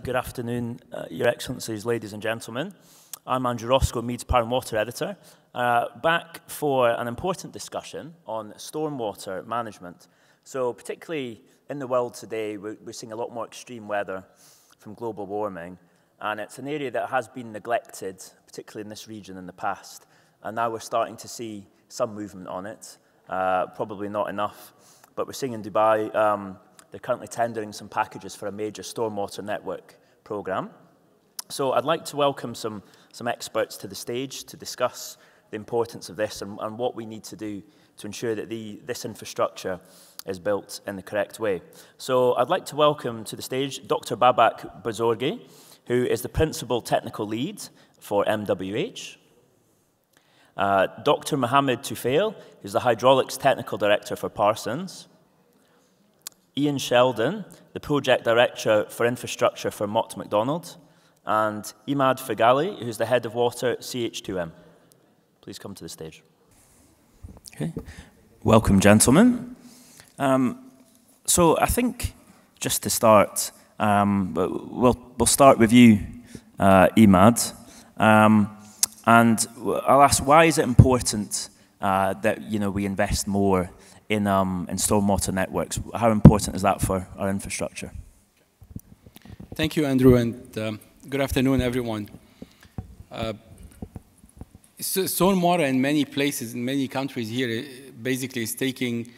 Good afternoon, Your Excellencies, ladies and gentlemen. I'm Andrew Roscoe, Meads Power and Water Editor, back for an important discussion on stormwater management. So particularly in the world today, we're seeing a lot more extreme weather from global warming, and it's an area that has been neglected, particularly in this region in the past, and now we're starting to see some movement on it, probably not enough, but we're seeing in Dubai, they're currently tendering some packages for a major stormwater network program. So I'd like to welcome some experts to the stage to discuss the importance of this and what we need to do to ensure that this infrastructure is built in the correct way. So I'd like to welcome to the stage Dr. Babak Bazorgi, who is the Principal Technical Lead for MWH. Dr. Mohammed Tufail, who's the Hydraulics Technical Director for Parsons. Ian Sheldon, the Project Director for Infrastructure for Mott MacDonald, and Imad Fagali, who's the Head of Water, CH2M. Please come to the stage. Okay. Welcome, gentlemen. So I think, just to start, we'll start with you, Imad, and I'll ask, why is it important that we invest more in stormwater networks? How important is that for our infrastructure? Thank you, Andrew, and good afternoon, everyone. Stormwater in many places, in many countries here, basically is taking,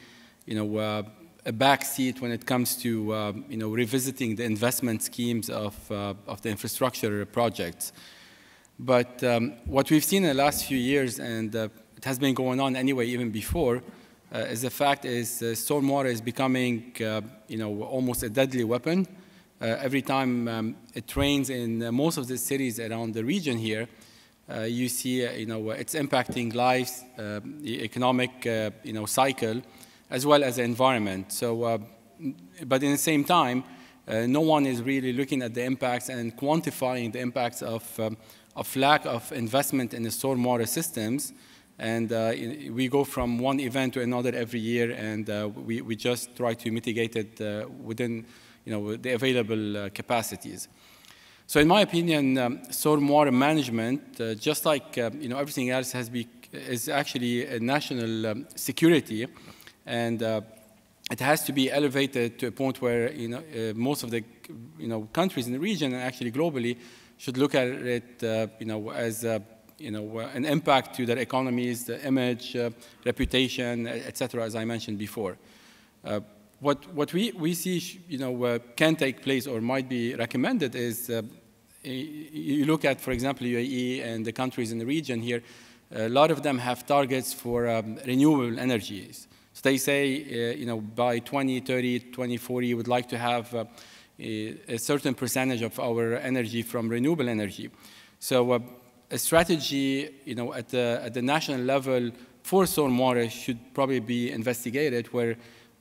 a back seat when it comes to, revisiting the investment schemes of the infrastructure projects. But what we've seen in the last few years, and it has been going on anyway, even before, is the fact is stormwater is becoming, almost a deadly weapon. Every time it rains in most of the cities around the region here, you see, it's impacting lives, the economic, cycle, as well as the environment. So, but in the same time, no one is really looking at the impacts and quantifying the impacts of lack of investment in the stormwater systems. And we go from one event to another every year, and we just try to mitigate it within the available capacities. So in my opinion, stormwater management, just like everything else, is actually a national security, and it has to be elevated to a point where most of the countries in the region, and actually globally, should look at it as an impact to their economies, the image, reputation, etc., as I mentioned before. What we see, can take place or might be recommended is you look at, for example, UAE and the countries in the region here. A lot of them have targets for renewable energies. So they say, by 2030, 2040, would like to have a certain percentage of our energy from renewable energy. So a strategy, at the national level for stormwater should probably be investigated, where,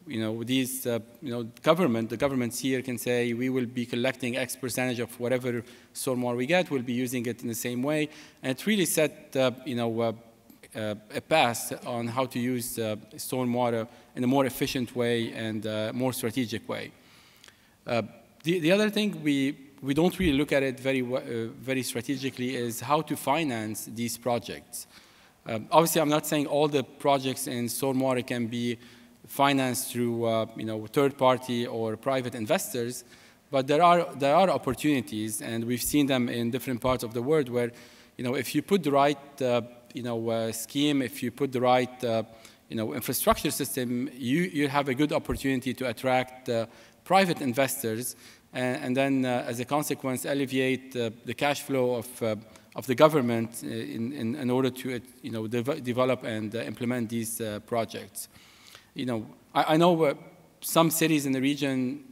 the governments here can say we will be collecting X percentage of whatever stormwater we get, we'll be using it in the same way, and it really set, a path on how to use stormwater in a more efficient way and more strategic way. The other thing we don't really look at it very strategically is how to finance these projects. Obviously, I'm not saying all the projects in stormwater can be financed through third-party or private investors, but there are opportunities, and we've seen them in different parts of the world where, if you put the right scheme, if you put the right infrastructure system, you have a good opportunity to attract private investors, and then, as a consequence, alleviate the cash flow of the government in order to develop and implement these projects. I know some cities in the region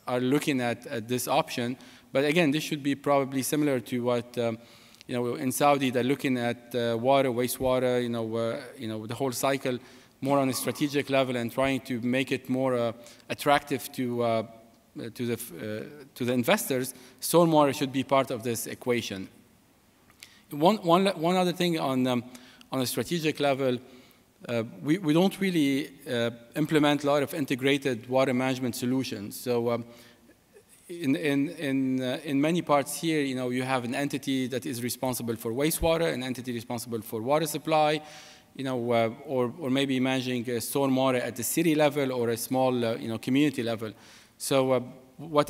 are looking at this option, but again, this should be probably similar to what in Saudi they're looking at water, wastewater, the whole cycle, more on a strategic level, and trying to make it more attractive to the investors. Stormwater should be part of this equation. One other thing on a strategic level, we don't really implement a lot of integrated water management solutions. So in many parts here, you have an entity that is responsible for wastewater, an entity responsible for water supply, or maybe managing stormwater at the city level or a small, community level. So what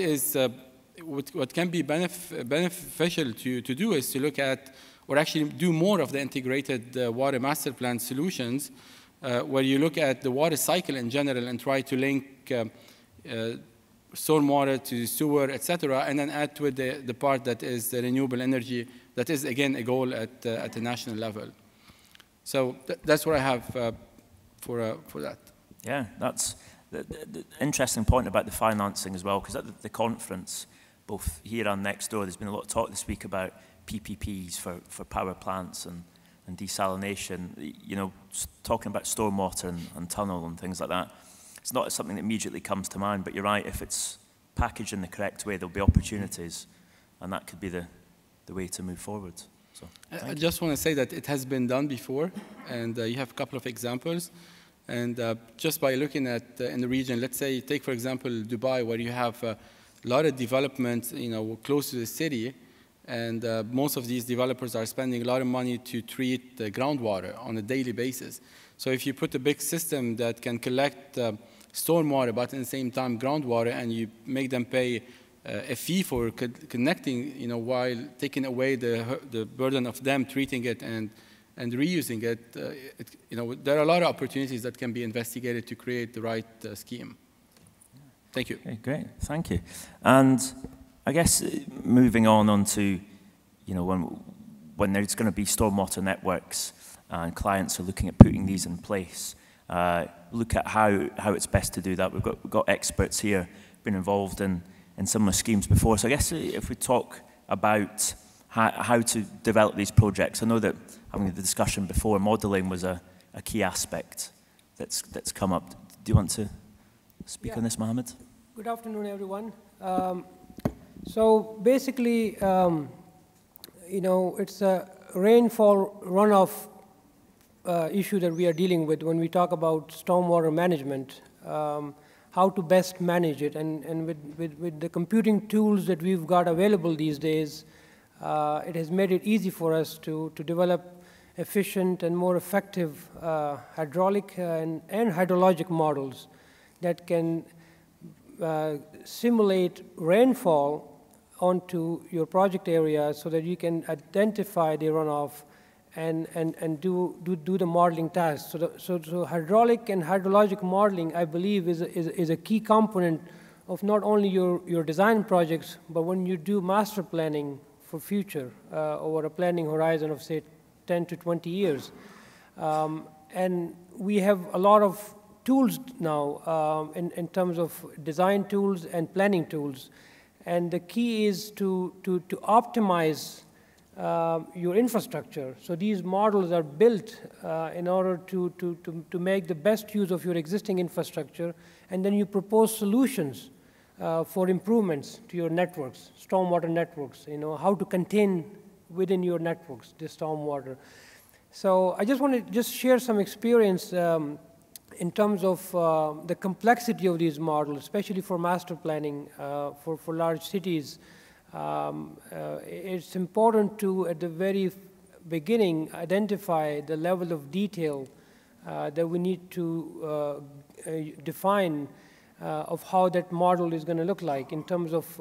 can be beneficial to do is to look at, or actually do more of the integrated water master plan solutions, where you look at the water cycle in general and try to link stormwater to sewer, etc., and then add to it the part that is the renewable energy. That is, again, a goal at the national level. So that's what I have for that. Yeah, that's the interesting point about the financing as well, because at the conference, both here and next door, there's been a lot of talk this week about PPPs for power plants and desalination, talking about stormwater and tunnel and things like that. It's not something that immediately comes to mind, but you're right, if it's packaged in the correct way, there'll be opportunities, and that could be the way to move forward. So, I just want to say that it has been done before, and you have a couple of examples. And just by looking at in the region, let's say, take for example Dubai, where you have a lot of development, close to the city, and most of these developers are spending a lot of money to treat the groundwater on a daily basis. So if you put a big system that can collect stormwater, but at the same time groundwater, and you make them pay a fee for connecting, while taking away the burden of them treating it and reusing it, there are a lot of opportunities that can be investigated to create the right scheme. Thank you. Okay, great, thank you. And I guess moving on to, when there's going to be stormwater networks and clients are looking at putting these in place, look at how it's best to do that. We've got experts here, been involved in similar schemes before. So I guess if we talk about how to develop these projects, I know that having the discussion before, modelling was a key aspect that's come up. Do you want to speak on this, Mohammed? Good afternoon, everyone. So basically, it's a rainfall runoff issue that we are dealing with when we talk about stormwater management, how to best manage it. And with the computing tools that we've got available these days, it has made it easy for us to develop efficient and more effective hydraulic and hydrologic models that can simulate rainfall onto your project area so that you can identify the runoff and do the modeling tasks. So hydraulic and hydrologic modeling, I believe, is a key component of not only your design projects, but when you do master planning for future over a planning horizon of, say, 10 to 20 years. And we have a lot of tools now in terms of design tools and planning tools. And the key is to optimize your infrastructure. So these models are built in order to make the best use of your existing infrastructure, and then you propose solutions for improvements to your networks, stormwater networks, how to contain within your networks the stormwater. So I just want to share some experience in terms of the complexity of these models, especially for master planning for large cities. It's important to, at the very beginning, identify the level of detail that we need to define of how that model is going to look like in terms of,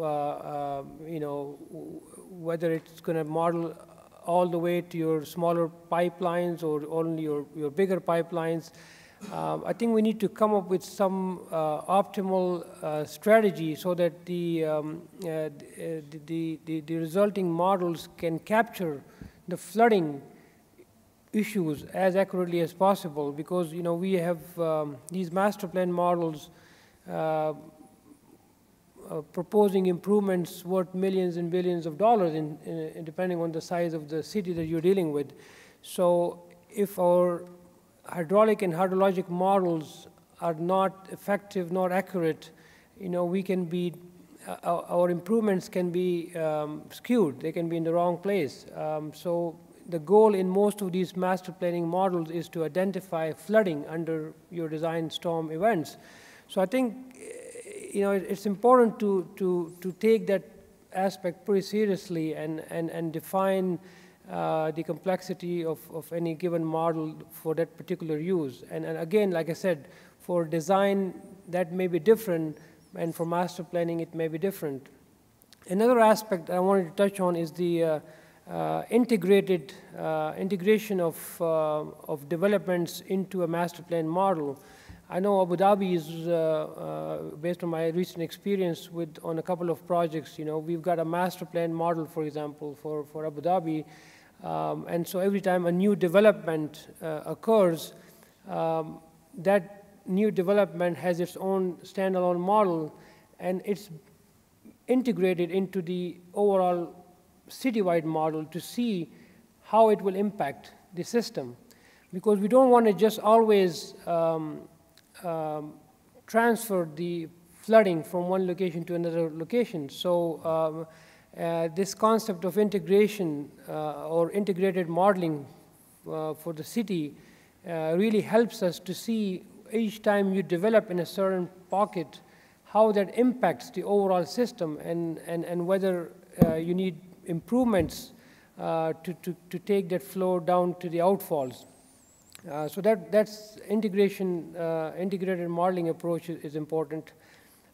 whether it's going to model all the way to your smaller pipelines or only your bigger pipelines. I think we need to come up with some optimal strategy so that the resulting models can capture the flooding issues as accurately as possible, because we have these master plan models proposing improvements worth millions and billions of dollars in depending on the size of the city that you're dealing with. So if our hydraulic and hydrologic models are not effective, not accurate, we can be, our improvements can be skewed. They can be in the wrong place. So the goal in most of these master planning models is to identify flooding under your design storm events. So I think you know, it's important to take that aspect pretty seriously and define the complexity of any given model for that particular use. And again, like I said, for design, that may be different, and for master planning, it may be different. Another aspect I wanted to touch on is the integration of developments into a master plan model. I know Abu Dhabi is, based on my recent experience on a couple of projects, you know, we've got a master plan model, for example, for Abu Dhabi. And so every time a new development occurs, that new development has its own standalone model, and it's integrated into the overall citywide model to see how it will impact the system. Because we don't want to just always transfer the flooding from one location to another location. So this concept of integration or integrated modeling for the city really helps us to see each time you develop in a certain pocket how that impacts the overall system, and whether you need improvements to take that flow down to the outfalls. So that's integrated modeling approach is important.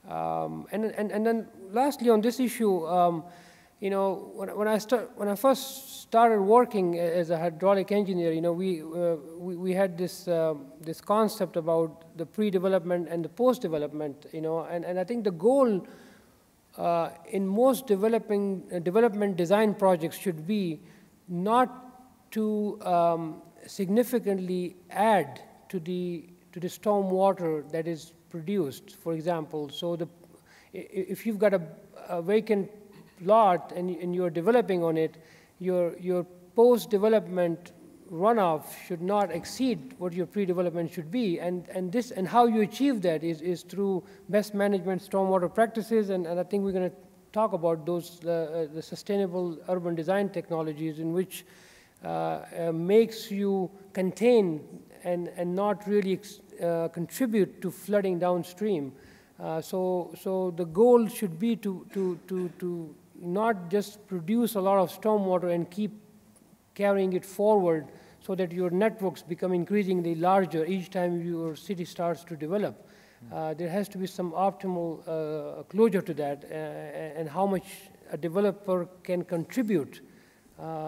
And then lastly on this issue, you know, when I first started working as a hydraulic engineer, you know, we had this this concept about the pre-development and the post-development, you know, and I think the goal in most development design projects should be not to significantly add to the storm water that is produced, for example. So if you've got a vacant lot and you're developing on it, your post-development runoff should not exceed what your pre-development should be, and how you achieve that is through best management stormwater practices, and I think we're going to talk about those the sustainable urban design technologies, in which makes you contain and not really contribute to flooding downstream. So the goal should be to not just produce a lot of stormwater and keep carrying it forward, so that your networks become increasingly larger each time your city starts to develop. There has to be some optimal closure to that, and how much a developer can contribute.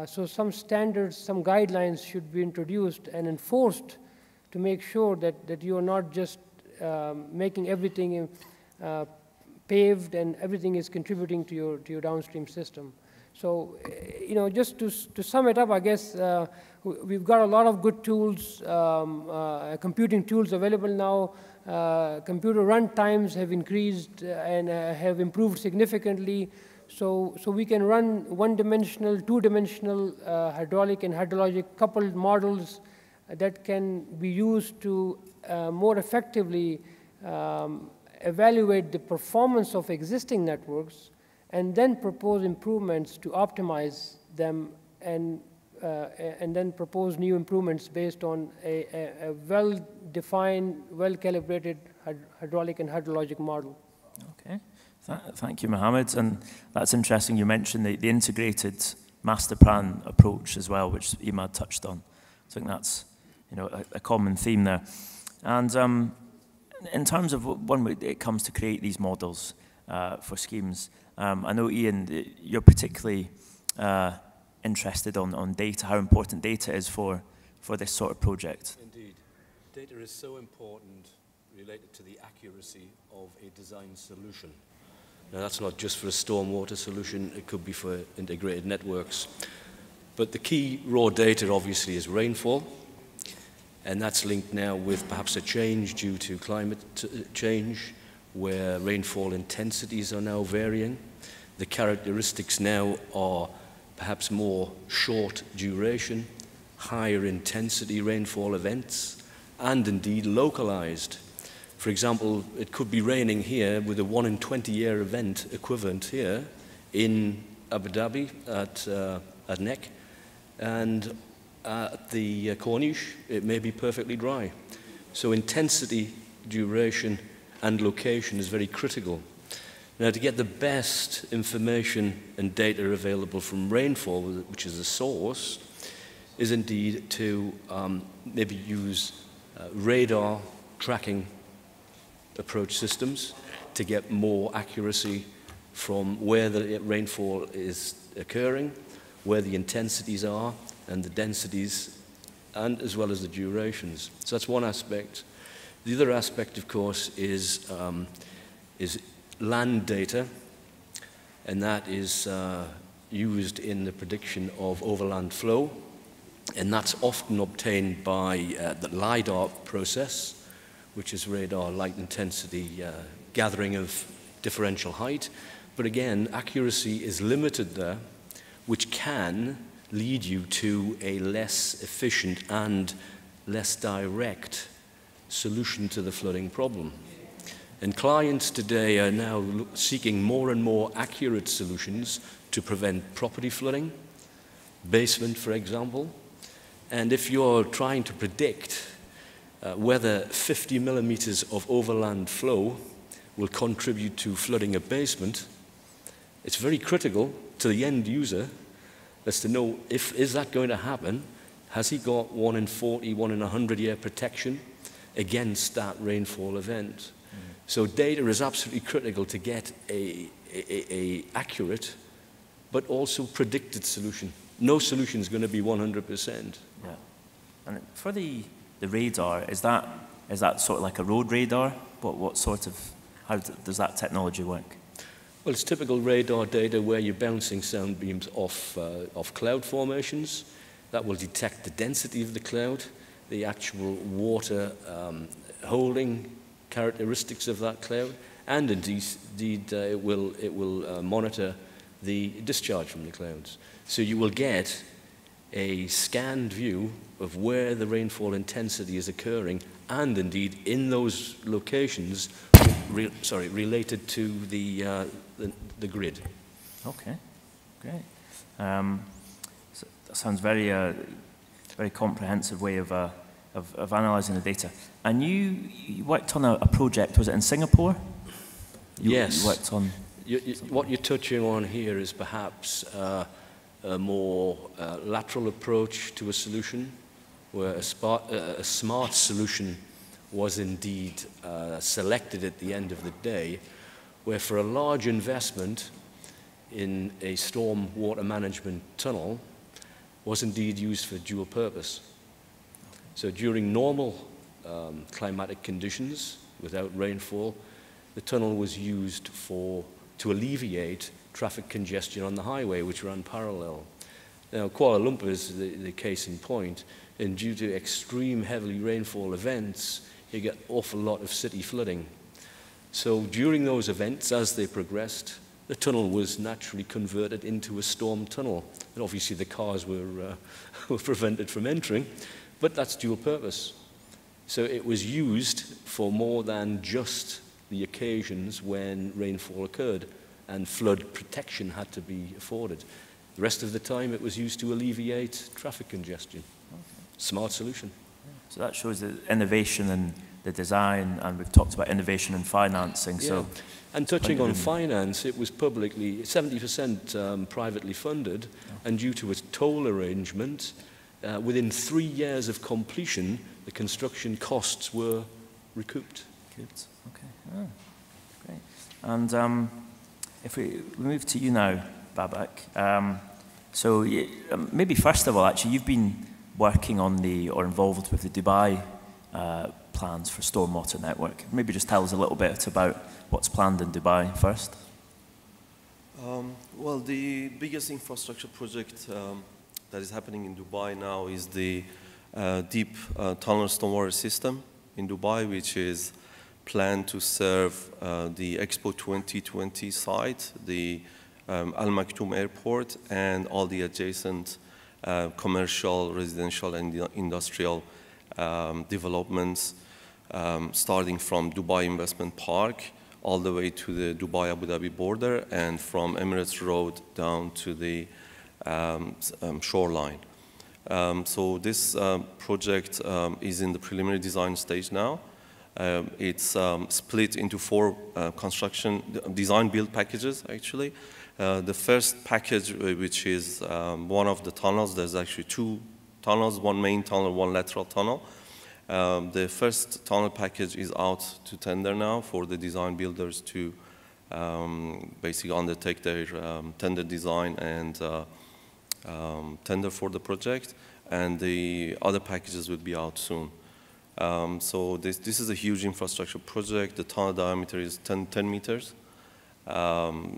So some standards, some guidelines should be introduced and enforced to make sure that you are not just making everything paved and everything is contributing to your downstream system. So, you know, just to sum it up, I guess we've got a lot of good tools, computing tools available now. Computer run times have increased and have improved significantly. So we can run one-dimensional, two-dimensional hydraulic and hydrologic coupled models that can be used to more effectively evaluate the performance of existing networks, and then propose improvements to optimize them, and then propose new improvements based on a well-defined, well-calibrated hydraulic and hydrologic model. Okay, thank you, Mohammed. And that's interesting. You mentioned the integrated master plan approach as well, which Imad touched on. So I think that's, you know, a common theme there. And in terms of when it comes to create these models for schemes, I know, Ian, you're particularly interested on data, how important data is for this sort of project. Indeed. Data is so important related to the accuracy of a design solution. Now, that's not just for a stormwater solution, it could be for integrated networks. But the key raw data, obviously, is rainfall, and that's linked now with perhaps a change due to climate change, where rainfall intensities are now varying. The characteristics now are perhaps more short duration, higher intensity rainfall events, and indeed localized. For example, it could be raining here with a 1 in 20-year event equivalent here in Abu Dhabi at NEC, and at the Corniche, it may be perfectly dry. So intensity, duration, and location is very critical. Now, to get the best information and data available from rainfall, which is the source, is indeed to maybe use radar tracking approach systems to get more accuracy from where the rainfall is occurring, where the intensities are, and the densities, and as well as the durations. So that's one aspect. The other aspect, of course, is land data, and that is used in the prediction of overland flow, and that's often obtained by the LIDAR process, which is radar light intensity gathering of differential height. But again, accuracy is limited there, which can lead you to a less efficient and less direct solution to the flooding problem. And clients today are now seeking more and more accurate solutions to prevent property flooding, basement, for example. And if you're trying to predict whether 50 millimeters of overland flow will contribute to flooding a basement, it's very critical to the end user as to know is that going to happen? Has he got 1 in 40, 1 in 100 year protection against that rainfall event? So data is absolutely critical to get a accurate but also predicted solution. No solution is going to be 100%. Yeah. And for the radar, is that sort of like a road radar? What sort of, how does that technology work? Well, it's typical radar data where you're bouncing sound beams off cloud formations. That will detect the density of the cloud, the actual water holding characteristics of that cloud, and indeed it will monitor the discharge from the clouds. So you will get a scanned view of where the rainfall intensity is occurring, and indeed in those locations related to the grid. Okay, great. So that sounds very very comprehensive way of analysing the data. And you worked on a project, was it in Singapore? Yes. You worked on... What you're touching on here is perhaps a more lateral approach to a solution, where a smart solution was indeed selected at the end of the day, where for a large investment in a storm water management tunnel was indeed used for dual purpose. So during normal climatic conditions, without rainfall, the tunnel was used to alleviate traffic congestion on the highway, which ran parallel. Now, Kuala Lumpur is the case in point, and due to extreme heavy rainfall events, you get an awful lot of city flooding. So during those events, as they progressed, the tunnel was naturally converted into a storm tunnel. And obviously the cars were prevented from entering, but that's dual purpose. So it was used for more than just the occasions when rainfall occurred and flood protection had to be afforded. The rest of the time it was used to alleviate traffic congestion. Okay. Smart solution. So that shows the innovation and the design, and we've talked about innovation and financing. Yeah. So, and touching on finance, it was publicly 70% privately funded, and due to its toll arrangement, within 3 years of completion, the construction costs were recouped. Good. Okay. Oh, great. And if we move to you now, Babak. So maybe first of all, actually, you've been working on or involved with the Dubai plans for stormwater network. Maybe just tell us a little bit about what's planned in Dubai first. Well, the biggest infrastructure project that is happening in Dubai now is the deep tunnel stormwater system in Dubai, which is planned to serve the Expo 2020 site, the Al Maktoum Airport, and all the adjacent commercial, residential, and industrial developments, starting from Dubai Investment Park all the way to the Dubai-Abu Dhabi border, and from Emirates Road down to the shoreline. So this project is in the preliminary design stage now. It's split into 4 construction design build packages, actually. The first package, which is one of the tunnels, there's actually 2 tunnels, 1 main tunnel, 1 lateral tunnel. The first tunnel package is out to tender now for the design builders to basically undertake their tender design and tender for the project. And the other packages will be out soon. So this is a huge infrastructure project. The tunnel diameter is 10 meters. Both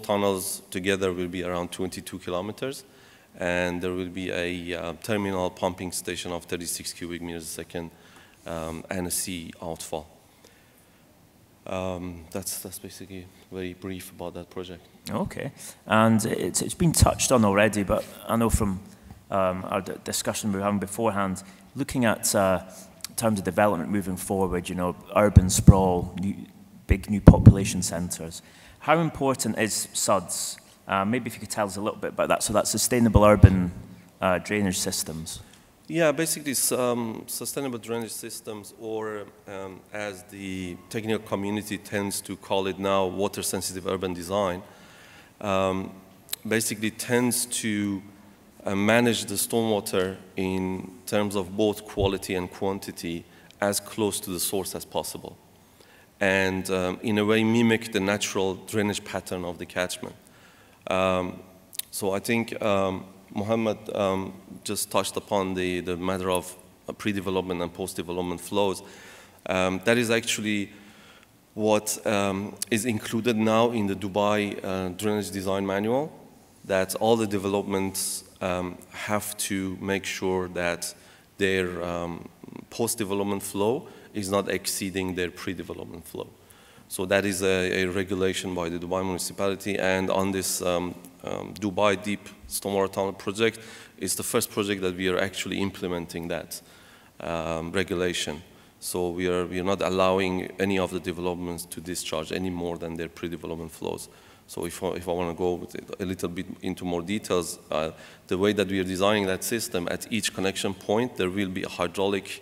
tunnels together will be around 22 kilometers. And there will be a terminal pumping station of 36 cubic meters a second and a sea outfall. That's basically very brief about that project. Okay, and it's been touched on already, but I know from our discussion we were having beforehand, looking at terms of development moving forward, you know, urban sprawl, big new population centres. How important is SUDS? Maybe if you could tell us a little bit about that. So that's sustainable urban drainage systems. Yeah, basically sustainable drainage systems, or as the technical community tends to call it now, water-sensitive urban design, basically tends to manage the stormwater in terms of both quality and quantity as close to the source as possible. And in a way mimic the natural drainage pattern of the catchment. So I think Mohammed just touched upon the matter of pre-development and post-development flows. That is actually what is included now in the Dubai Drainage Design Manual, that all the developments have to make sure that their post-development flow is not exceeding their pre-development flow. So that is a regulation by the Dubai municipality, and on this Dubai Deep Stormwater Tunnel project, it's the first project that we are actually implementing that regulation. So we are not allowing any of the developments to discharge any more than their pre-development flows. So if I want to go a little bit into more details, the way that we are designing that system, at each connection point, there will be a hydraulic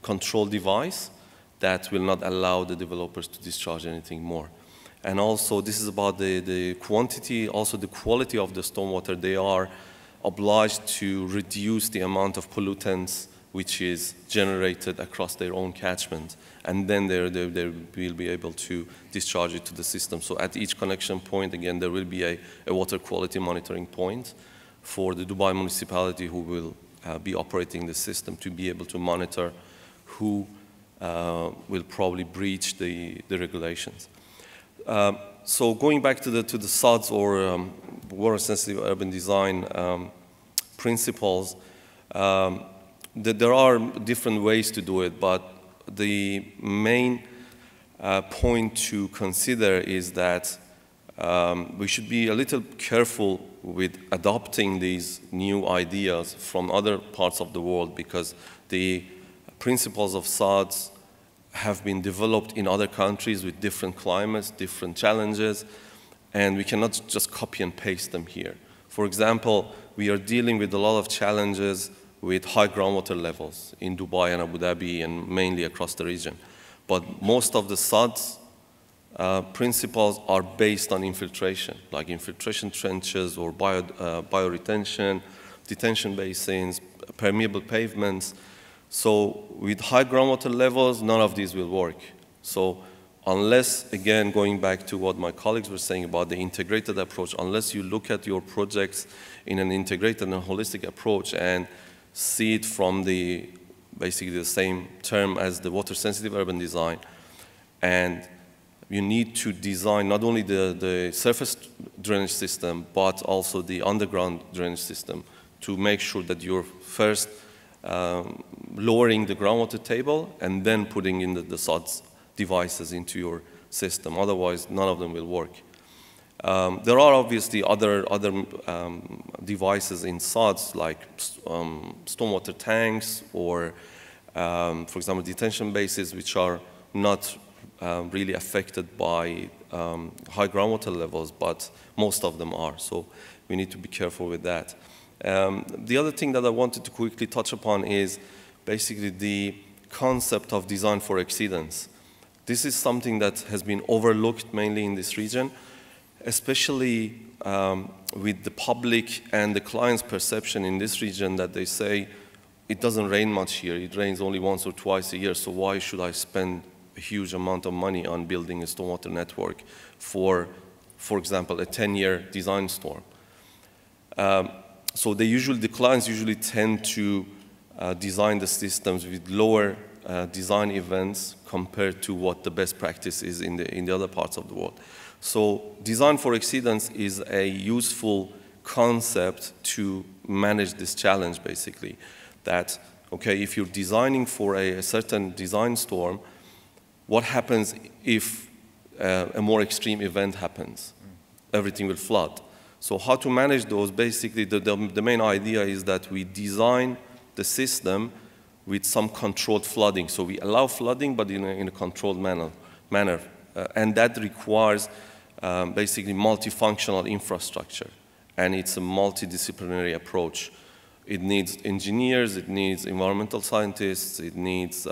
control device that will not allow the developers to discharge anything more. And also, this is about the quantity, also the quality of the stormwater. They are obliged to reduce the amount of pollutants which is generated across their own catchment. And then they will be able to discharge it to the system. So at each connection point, again, there will be a water quality monitoring point for the Dubai municipality who will be operating the system to be able to monitor who will probably breach the regulations. So going back to the SUDS, or water-sensitive urban design principles, there are different ways to do it, but the main point to consider is that we should be a little careful with adopting these new ideas from other parts of the world, because the principles of SUDS have been developed in other countries with different climates, different challenges, and we cannot just copy and paste them here. For example, we are dealing with a lot of challenges with high groundwater levels in Dubai and Abu Dhabi and mainly across the region. But most of the SUDS principles are based on infiltration, like infiltration trenches or bioretention, detention basins, permeable pavements. So with high groundwater levels, none of these will work. So unless, again, going back to what my colleagues were saying about the integrated approach, unless you look at your projects in an integrated and holistic approach and see it from basically the same term as the water-sensitive urban design, and you need to design not only the surface drainage system, but also the underground drainage system to make sure that you're first lowering the groundwater table and then putting in the SUDS devices into your system. Otherwise, none of them will work. There are obviously other devices in SUDS, like stormwater tanks or, for example, detention bases, which are not really affected by high groundwater levels, but most of them are. So we need to be careful with that. The other thing that I wanted to quickly touch upon is basically the concept of design for exceedance. This is something that has been overlooked mainly in this region, especially with the public and the client's perception in this region that they say, it doesn't rain much here, it rains only once or twice a year, so why should I spend a huge amount of money on building a stormwater network for example, a 10-year design storm? So the clients usually tend to design the systems with lower design events compared to what the best practice is in the other parts of the world. So design for exceedance is a useful concept to manage this challenge, basically. That, okay, if you're designing for a certain design storm, what happens if a more extreme event happens? Everything will flood. So how to manage those, basically, the main idea is that we design the system with some controlled flooding. So we allow flooding, but in a controlled manner. And that requires basically multifunctional infrastructure. And it's a multidisciplinary approach. It needs engineers, it needs environmental scientists, it needs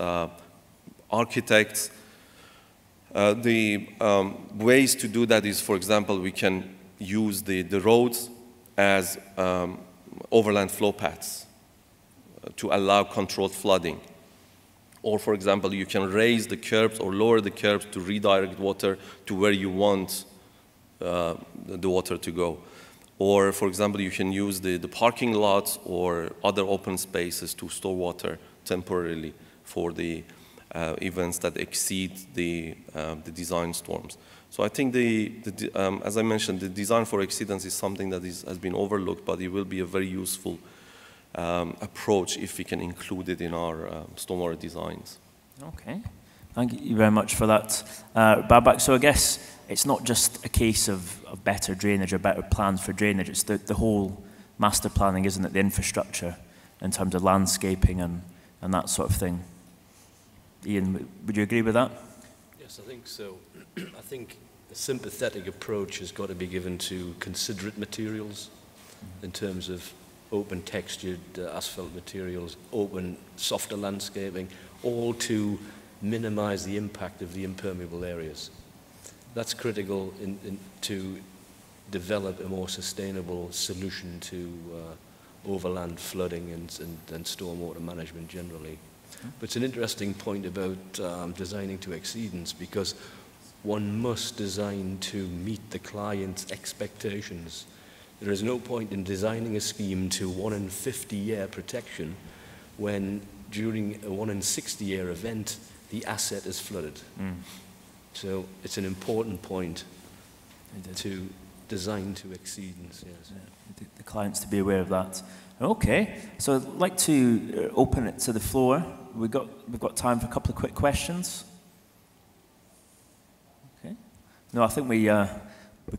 architects. The ways to do that is, for example, we can use the roads as overland flow paths to allow controlled flooding. Or, for example, you can raise the curbs or lower the curbs to redirect water to where you want the water to go. Or, for example, you can use the parking lots or other open spaces to store water temporarily for the events that exceed the design storms. So I think, as I mentioned, the design for exceedance is something that has been overlooked, but it will be a very useful approach if we can include it in our stormwater designs. Okay. Thank you very much for that, Babak. So I guess it's not just a case of better drainage or better plans for drainage, it's the whole master planning, isn't it? The infrastructure in terms of landscaping and that sort of thing. Ian, would you agree with that? Yes, I think so. I think a sympathetic approach has got to be given to considerate materials in terms of open textured asphalt materials, open softer landscaping, all to minimize the impact of the impermeable areas. That's critical to develop a more sustainable solution to overland flooding and stormwater management generally. But it's an interesting point about designing to exceedance, because one must design to meet the client's expectations. There is no point in designing a scheme to 1 in 50-year protection when during a 1 in 60-year event the asset is flooded. So it's an important point to design to exceedance. Yes. The clients to be aware of that. Okay, so I'd like to open it to the floor. We've got time for a couple of quick questions. Okay. No, I think we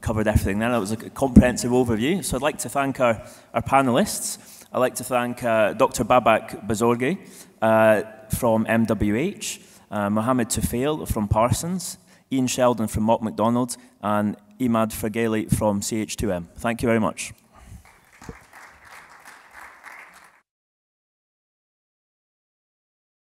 covered everything there. That was a comprehensive overview. So I'd like to thank our panelists. I'd like to thank Dr. Babak Bazorgi from MWH, Mohammed Tufail from Parsons, Ian Sheldon from Mock McDonald, and Imad Fergali from CH2M. Thank you very much.